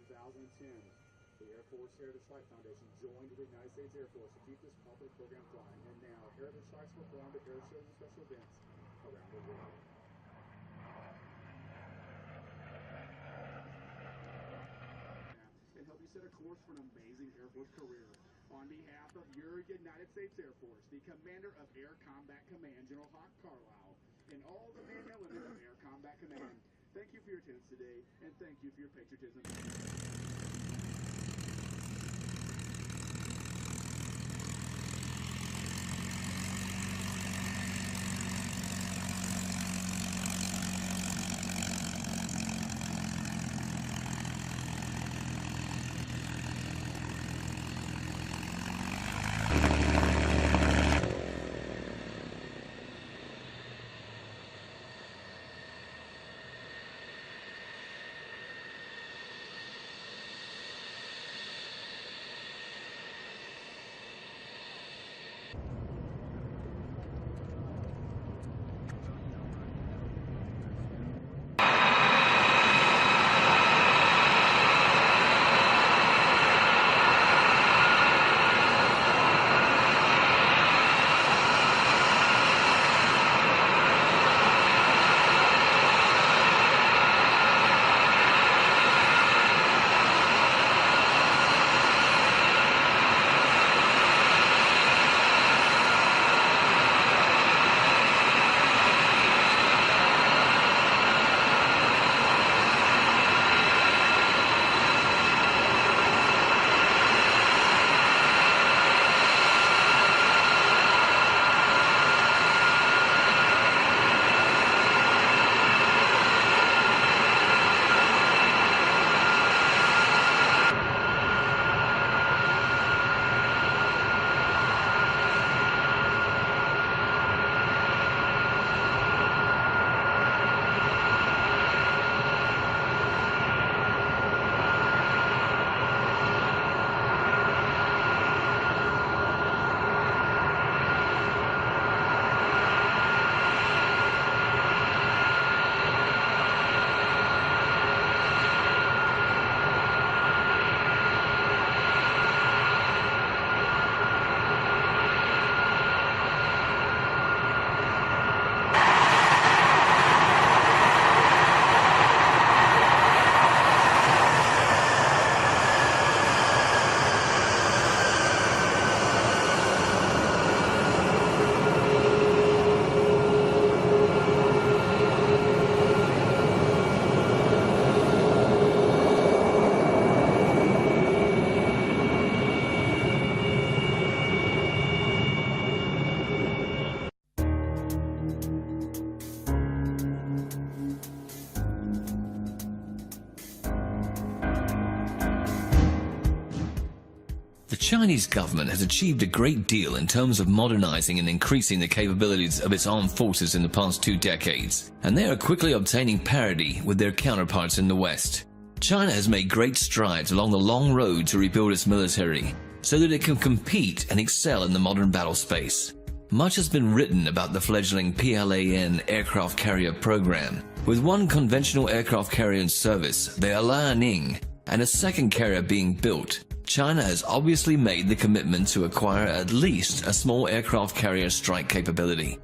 2010, the Air Force Heritage Flight Foundation joined the United States Air Force to keep this popular program flying, and now Heritage Flights will fly to air shows and special events around the world. And help you set a course for an amazing Air Force career. On behalf of your United States Air Force, the Commander of Air Combat Command, General Hawk Carlisle, and all the men and women of Air Combat Command, thank you for your attendance today, and thank you for your patriotism. The Chinese government has achieved a great deal in terms of modernizing and increasing the capabilities of its armed forces in the past 2 decades, and they are quickly obtaining parity with their counterparts in the West. China has made great strides along the long road to rebuild its military, so that it can compete and excel in the modern battle space. Much has been written about the fledgling PLAN aircraft carrier program, with one conventional aircraft carrier in service, the Liaoning, and a second carrier being built. China has obviously made the commitment to acquire at least a small aircraft carrier strike capability.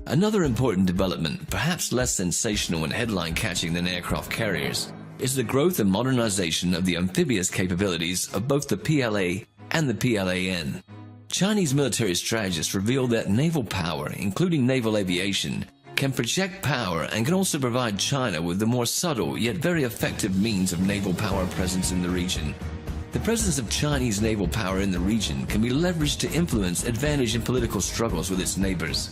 Another important development, perhaps less sensational and headline-catching than aircraft carriers, is the growth and modernization of the amphibious capabilities of both the PLA and the PLAN. Chinese military strategists reveal that naval power, including naval aviation, can project power and can also provide China with the more subtle yet very effective means of naval power presence in the region. The presence of Chinese naval power in the region can be leveraged to influence advantage in political struggles with its neighbors.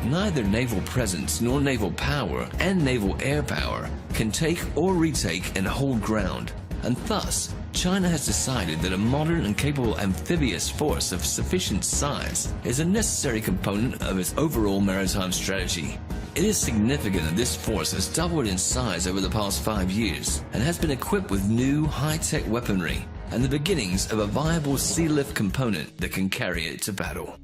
Neither naval presence nor naval power and naval air power can take or retake and hold ground, and thus China has decided that a modern and capable amphibious force of sufficient size is a necessary component of its overall maritime strategy. It is significant that this force has doubled in size over the past 5 years and has been equipped with new high-tech weaponry and the beginnings of a viable sea lift component that can carry it to battle.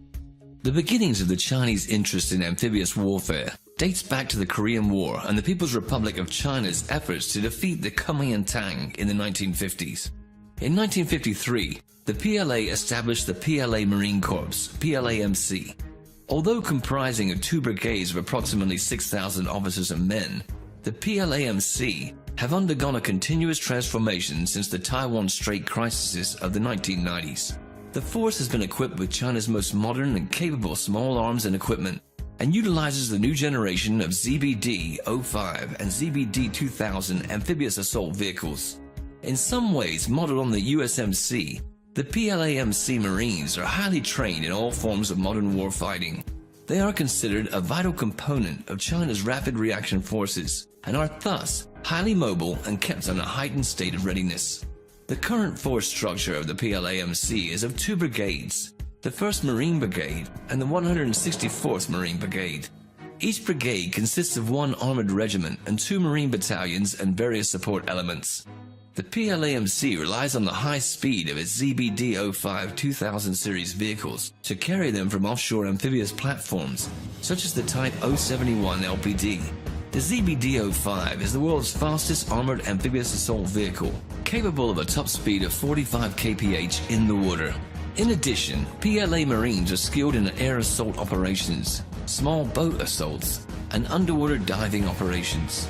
The beginnings of the Chinese interest in amphibious warfare dates back to the Korean War and the People's Republic of China's efforts to defeat the Kuomintang in the 1950s. In 1953, the PLA established the PLA Marine Corps, PLAMC. Although comprising of 2 brigades of approximately 6,000 officers and men, the PLAMC have undergone a continuous transformation since the Taiwan Strait crises of the 1990s. The force has been equipped with China's most modern and capable small arms and equipment, and utilizes the new generation of ZBD-05 and ZBD-2000 amphibious assault vehicles. In some ways modeled on the USMC, the PLAMC Marines are highly trained in all forms of modern warfighting. They are considered a vital component of China's rapid reaction forces and are thus highly mobile and kept in a heightened state of readiness. The current force structure of the PLAMC is of 2 brigades, the 1st Marine Brigade and the 164th Marine Brigade. Each brigade consists of 1 armored regiment and 2 Marine battalions and various support elements. The PLAMC relies on the high speed of its ZBD-05 2000 series vehicles to carry them from offshore amphibious platforms, such as the Type 071 LPD. The ZBD-05 is the world's fastest armored amphibious assault vehicle, capable of a top speed of 45 kph in the water. In addition, PLA Marines are skilled in air assault operations, small boat assaults, and underwater diving operations.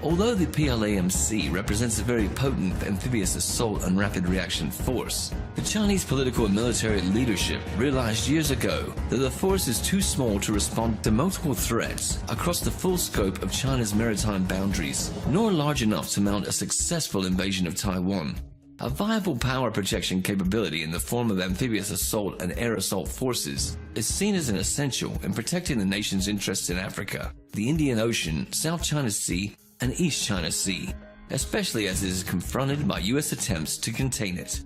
Although the PLAMC represents a very potent amphibious assault and rapid reaction force, the Chinese political and military leadership realized years ago that the force is too small to respond to multiple threats across the full scope of China's maritime boundaries, nor large enough to mount a successful invasion of Taiwan. A viable power projection capability in the form of amphibious assault and air assault forces is seen as an essential in protecting the nation's interests in Africa, the Indian Ocean, South China Sea, and East China Sea, especially as it is confronted by U.S. attempts to contain it.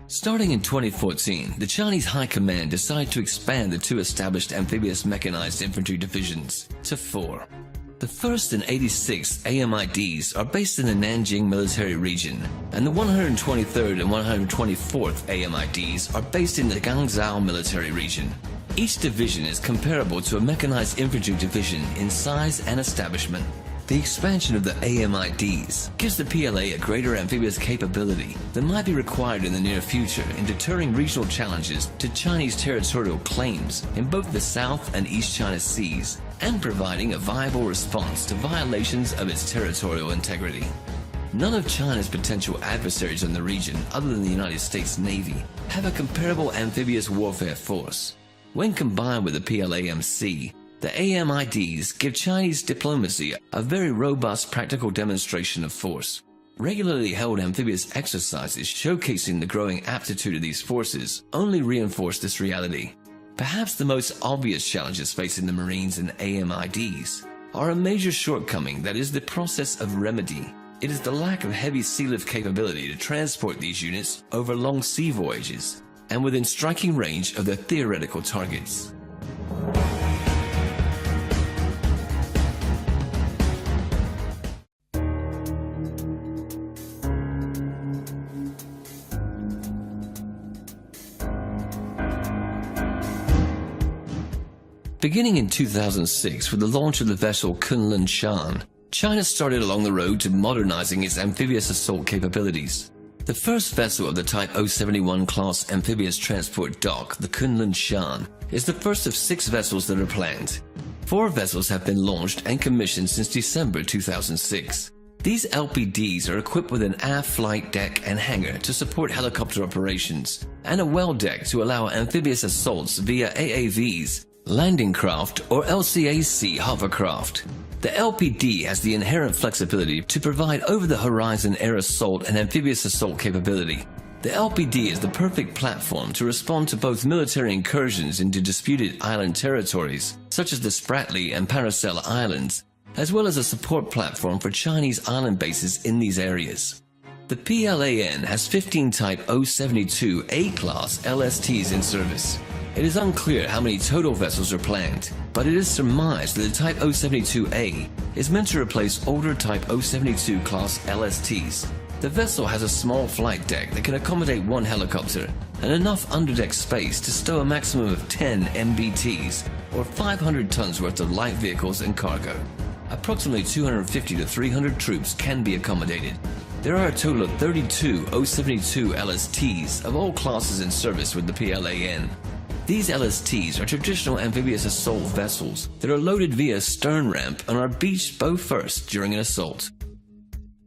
Starting in 2014, the Chinese High Command decided to expand the 2 established amphibious mechanized infantry divisions to 4. The 1st and 86th AMIDs are based in the Nanjing military region, and the 123rd and 124th AMIDs are based in the Guangzhou military region. Each division is comparable to a mechanized infantry division in size and establishment. The expansion of the AMIDs gives the PLA a greater amphibious capability that might be required in the near future in deterring regional challenges to Chinese territorial claims in both the South and East China Seas, and providing a viable response to violations of its territorial integrity. None of China's potential adversaries in the region, other than the United States Navy, have a comparable amphibious warfare force. When combined with the PLAMC, the AMIDs give Chinese diplomacy a very robust practical demonstration of force. Regularly held amphibious exercises showcasing the growing aptitude of these forces only reinforce this reality. Perhaps the most obvious challenges facing the Marines and AMIDs are a major shortcoming that is the process of remedy. It is the lack of heavy sea lift capability to transport these units over long sea voyages and within striking range of their theoretical targets. Beginning in 2006 with the launch of the vessel Kunlun Shan, China started along the road to modernizing its amphibious assault capabilities. The first vessel of the Type 071 class amphibious transport dock, the Kunlun Shan, is the first of 6 vessels that are planned. 4 vessels have been launched and commissioned since December 2006. These LPDs are equipped with an aft flight deck and hangar to support helicopter operations, and a well deck to allow amphibious assaults via AAVs, landing craft, or LCAC hovercraft. The LPD has the inherent flexibility to provide over-the-horizon air assault and amphibious assault capability. The LPD is the perfect platform to respond to both military incursions into disputed island territories, such as the Spratly and Paracel Islands, as well as a support platform for Chinese island bases in these areas. The PLAN has 15 Type 072 A-class LSTs in service. It is unclear how many total vessels are planned, but it is surmised that the Type 072A is meant to replace older Type 072 class LSTs. The vessel has a small flight deck that can accommodate one helicopter and enough underdeck space to stow a maximum of 10 MBTs, or 500 tons worth of light vehicles and cargo. Approximately 250 to 300 troops can be accommodated. There are a total of 32 O-72 LSTs of all classes in service with the PLAN. These LSTs are traditional amphibious assault vessels that are loaded via stern ramp and are beached bow first during an assault.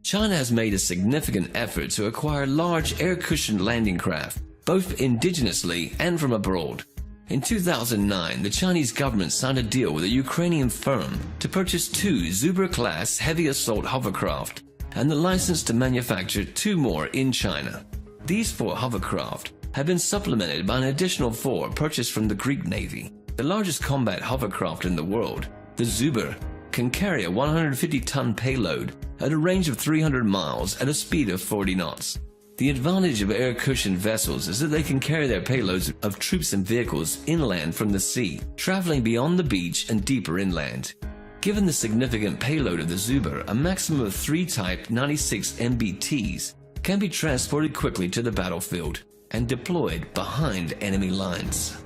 China has made a significant effort to acquire large air-cushioned landing craft, both indigenously and from abroad. In 2009, the Chinese government signed a deal with a Ukrainian firm to purchase 2 Zubr-class heavy assault hovercraft and the license to manufacture 2 more in China. These 4 hovercraft have been supplemented by an additional 4 purchased from the Greek Navy. The largest combat hovercraft in the world, the Zubr, can carry a 150-ton payload at a range of 300 miles at a speed of 40 knots. The advantage of air-cushioned vessels is that they can carry their payloads of troops and vehicles inland from the sea, traveling beyond the beach and deeper inland. Given the significant payload of the Zubr, a maximum of 3 Type 96 MBTs can be transported quickly to the battlefield and deployed behind enemy lines.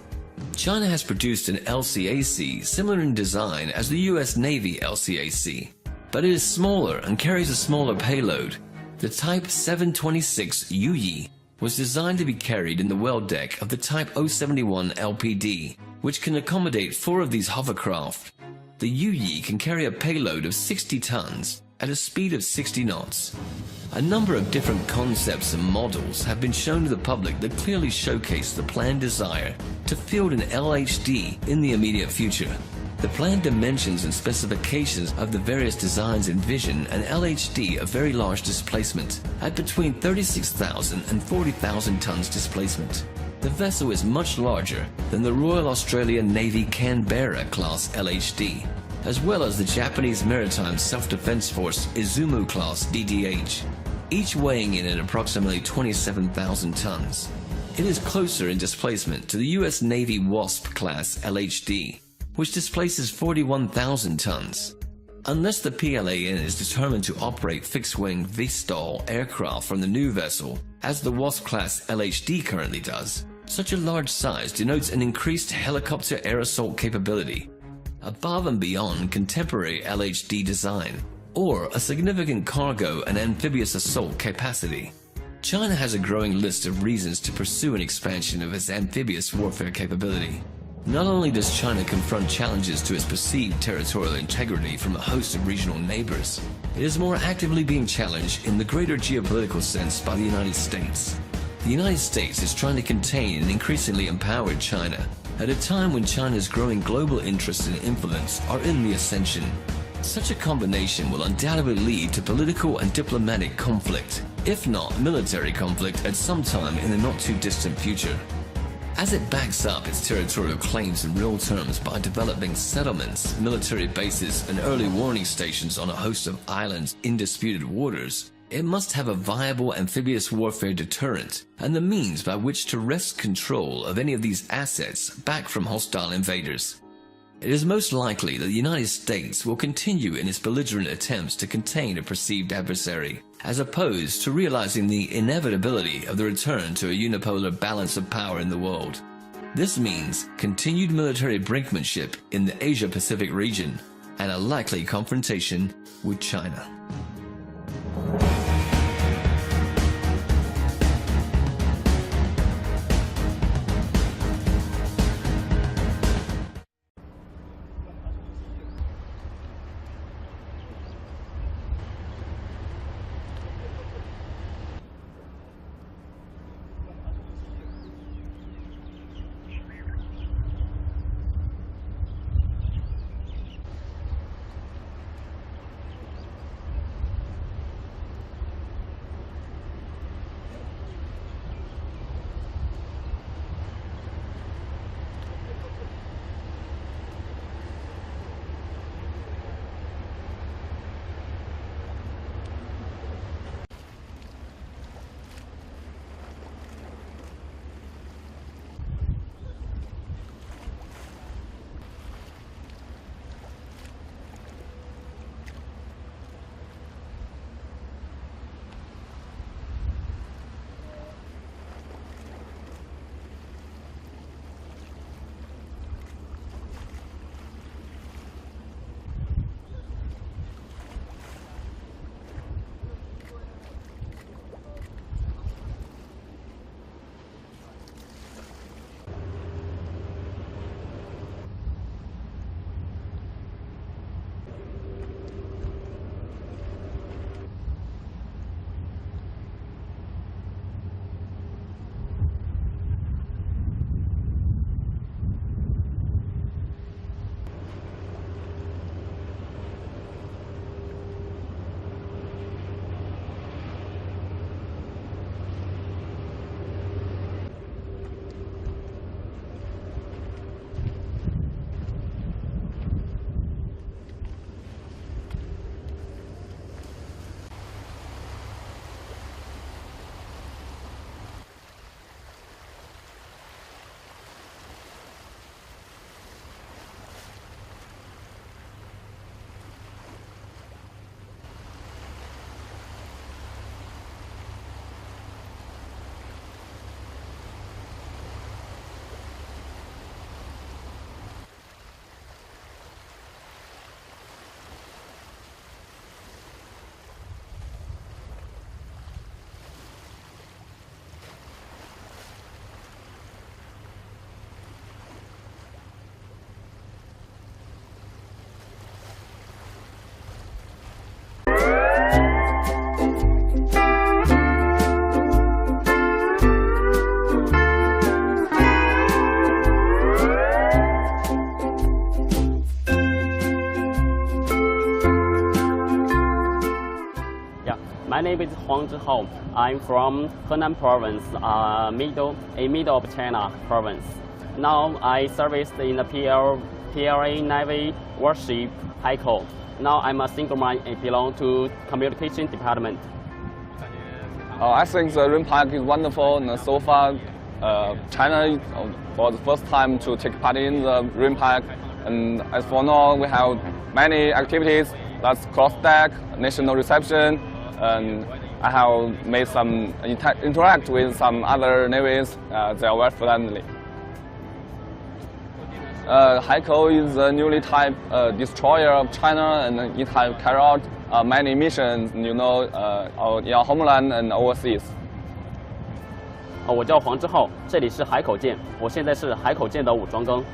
China has produced an LCAC similar in design as the US Navy LCAC, but it is smaller and carries a smaller payload. The Type 726 Yuyi was designed to be carried in the well deck of the Type 071 LPD, which can accommodate 4 of these hovercraft. The Yuyi can carry a payload of 60 tons at a speed of 60 knots. A number of different concepts and models have been shown to the public that clearly showcase the planned desire to field an LHD in the immediate future. The planned dimensions and specifications of the various designs envision an LHD of very large displacement at between 36,000 and 40,000 tons displacement. The vessel is much larger than the Royal Australian Navy Canberra class LHD, as well as the Japanese Maritime Self-Defense Force Izumo class DDH, each weighing in at approximately 27,000 tons. It is closer in displacement to the US Navy Wasp class LHD, which displaces 41,000 tons. Unless the PLAN is determined to operate fixed-wing VSTOL aircraft from the new vessel, as the Wasp-class LHD currently does, such a large size denotes an increased helicopter air assault capability, above and beyond contemporary LHD design, or a significant cargo and amphibious assault capacity. China has a growing list of reasons to pursue an expansion of its amphibious warfare capability. Not only does China confront challenges to its perceived territorial integrity from a host of regional neighbors, it is more actively being challenged in the greater geopolitical sense by the United States. The United States is trying to contain an increasingly empowered China at a time when China's growing global interest and influence are in the ascension. Such a combination will undoubtedly lead to political and diplomatic conflict, if not military conflict, at some time in the not-too-distant future. As it backs up its territorial claims in real terms by developing settlements, military bases, and early warning stations on a host of islands in disputed waters, it must have a viable amphibious warfare deterrent and the means by which to wrest control of any of these assets back from hostile invaders. It is most likely that the United States will continue in its belligerent attempts to contain a perceived adversary, as opposed to realizing the inevitability of the return to a unipolar balance of power in the world. This means continued military brinkmanship in the Asia-Pacific region and a likely confrontation with China. My name is Huang Zhihao. I'm from Henan Province, middle of China province. Now I serviced in the PLA Navy warship Haikou. Now I'm a single man and belong to communication department. I think the Rim Park is wonderful, and so far, China for the first time to take part in the Rim Park. And as for now, we have many activities. That's cross deck, national reception, and I have made some interact with some other navies. They are very friendly. Haikou is a newly type destroyer of China, and it has carried out many missions, in our homeland and overseas. 我叫黄志浩，这里是海口舰，我现在是海口舰的武装更。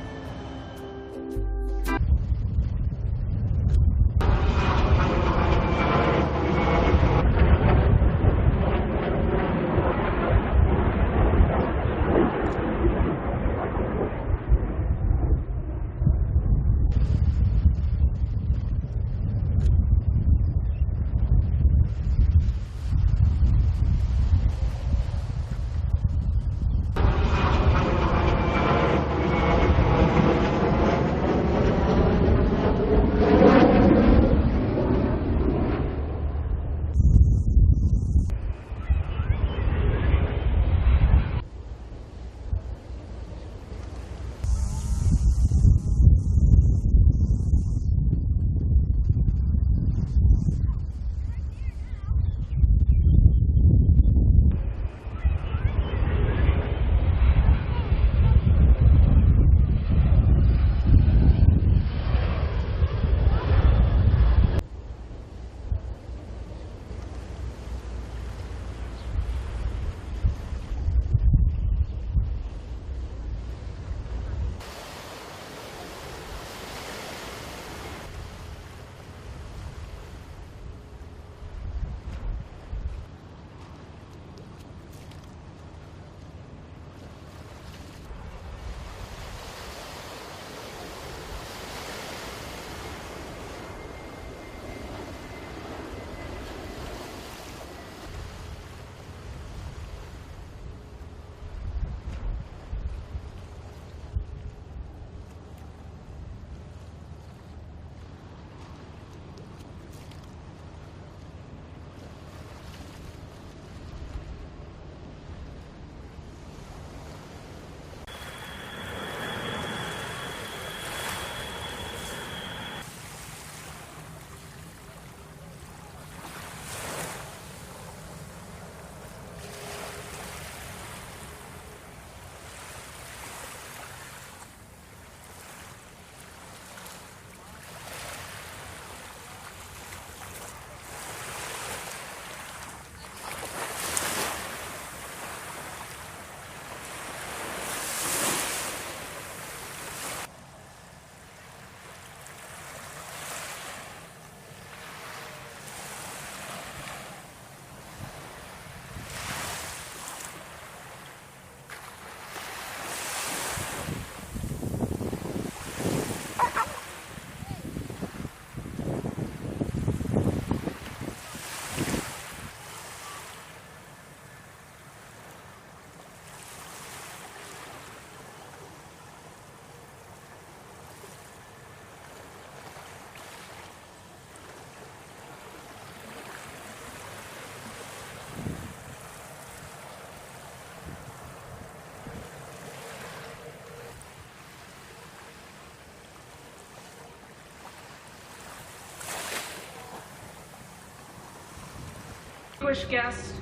Distinguished guests,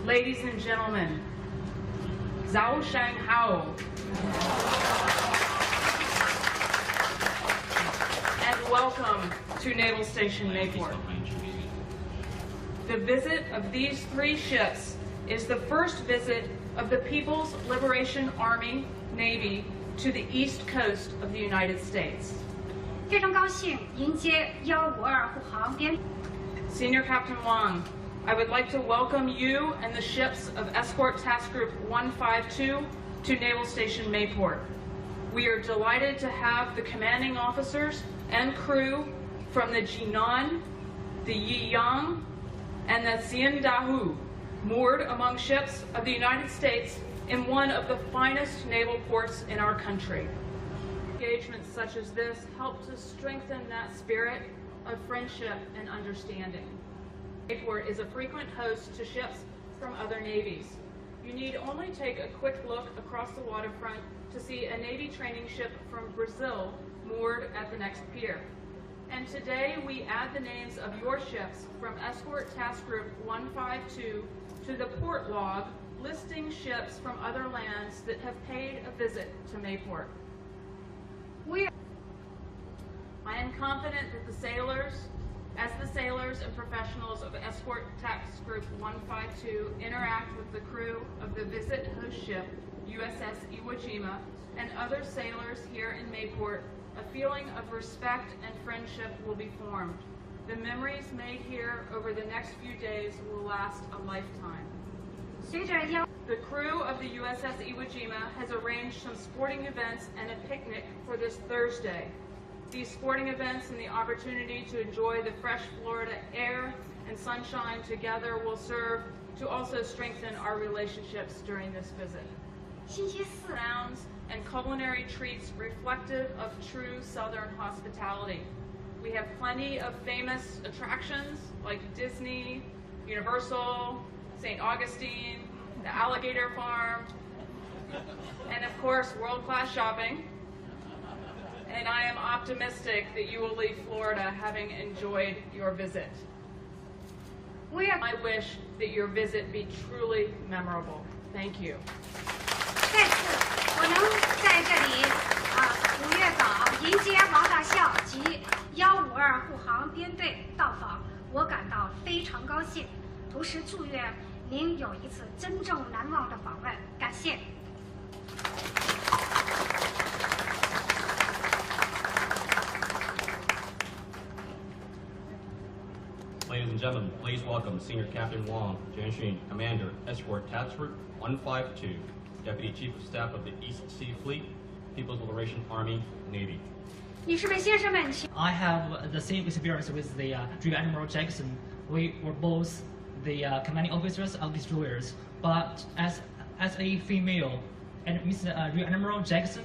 ladies and gentlemen, Zhao Shang Hao, and welcome to Naval Station Mayport. The visit of these three ships is the first visit of the People's Liberation Army Navy to the east coast of the United States. 非常高兴迎接152护航编。 Senior Captain Wang, I would like to welcome you and the ships of Escort Task Group 152 to Naval Station Mayport. We are delighted to have the commanding officers and crew from the Jinan, the Yiyang, and the Cien Dahu, moored among ships of the United States in one of the finest naval ports in our country. Engagements such as this help to strengthen that spirit of friendship and understanding. Mayport is a frequent host to ships from other navies. You need only take a quick look across the waterfront to see a Navy training ship from Brazil moored at the next pier. And today we add the names of your ships from Escort Task Group 152 to the port log, listing ships from other lands that have paid a visit to Mayport. I am confident that the sailors and professionals of Escort Task Group 152 interact with the crew of the visit host ship USS Iwo Jima and other sailors here in Mayport, a feeling of respect and friendship will be formed. The memories made here over the next few days will last a lifetime. The crew of the USS Iwo Jima has arranged some sporting events and a picnic for this Thursday. These sporting events and the opportunity to enjoy the fresh Florida air and sunshine together will serve to also strengthen our relationships during this visit. Sounds and culinary treats reflective of true Southern hospitality. We have plenty of famous attractions like Disney, Universal, St. Augustine, the Alligator Farm, and of course, world-class shopping. And I am optimistic that you will leave Florida having enjoyed your visit. I wish that your visit be truly memorable. Thank you. 再次，我能在这里5月早迎接王大校及152护航编队到访，我感到非常高兴，同时祝愿您有一次真正难忘的访问。感谢。 Ladies and gentlemen, please welcome Senior Captain Wang Jianxun, Commander, Escort Task Group 152, Deputy Chief of Staff of the East Sea Fleet, People's Liberation Army, Navy. 女士们、先生们，请 I have the same experience with the Rear Admiral Jackson. We were both the commanding officers of destroyers, but as a female, and Mr. Rear Admiral Jackson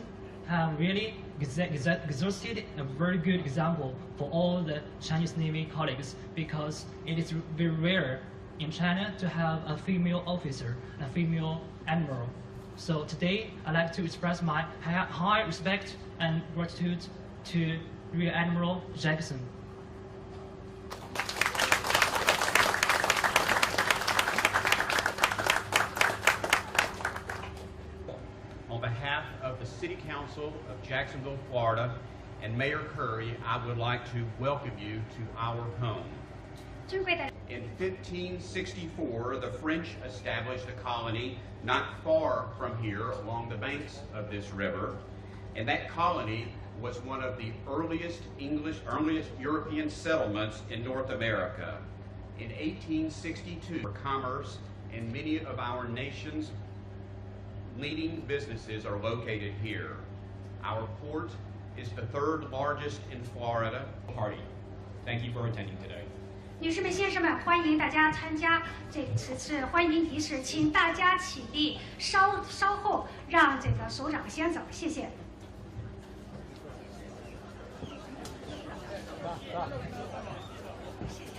really exerted a very good example for all the Chinese Navy colleagues, because it is very rare in China to have a female officer, a female admiral. So today, I'd like to express my high respect and gratitude to Rear Admiral Jackson. On behalf of the City Council of Jacksonville, Florida, and Mayor Curry, I would like to welcome you to our home. In 1564, the French established a colony not far from here along the banks of this river, and that colony was one of the earliest European settlements in North America. In 1862, for commerce, and many of our nation's leading businesses are located here. Our port is the third largest in Florida. Party. Thank you for attending today. 女士们、先生们，欢迎大家参加此次欢迎仪式，请大家起立，稍后让这个首长先走，谢谢。谢谢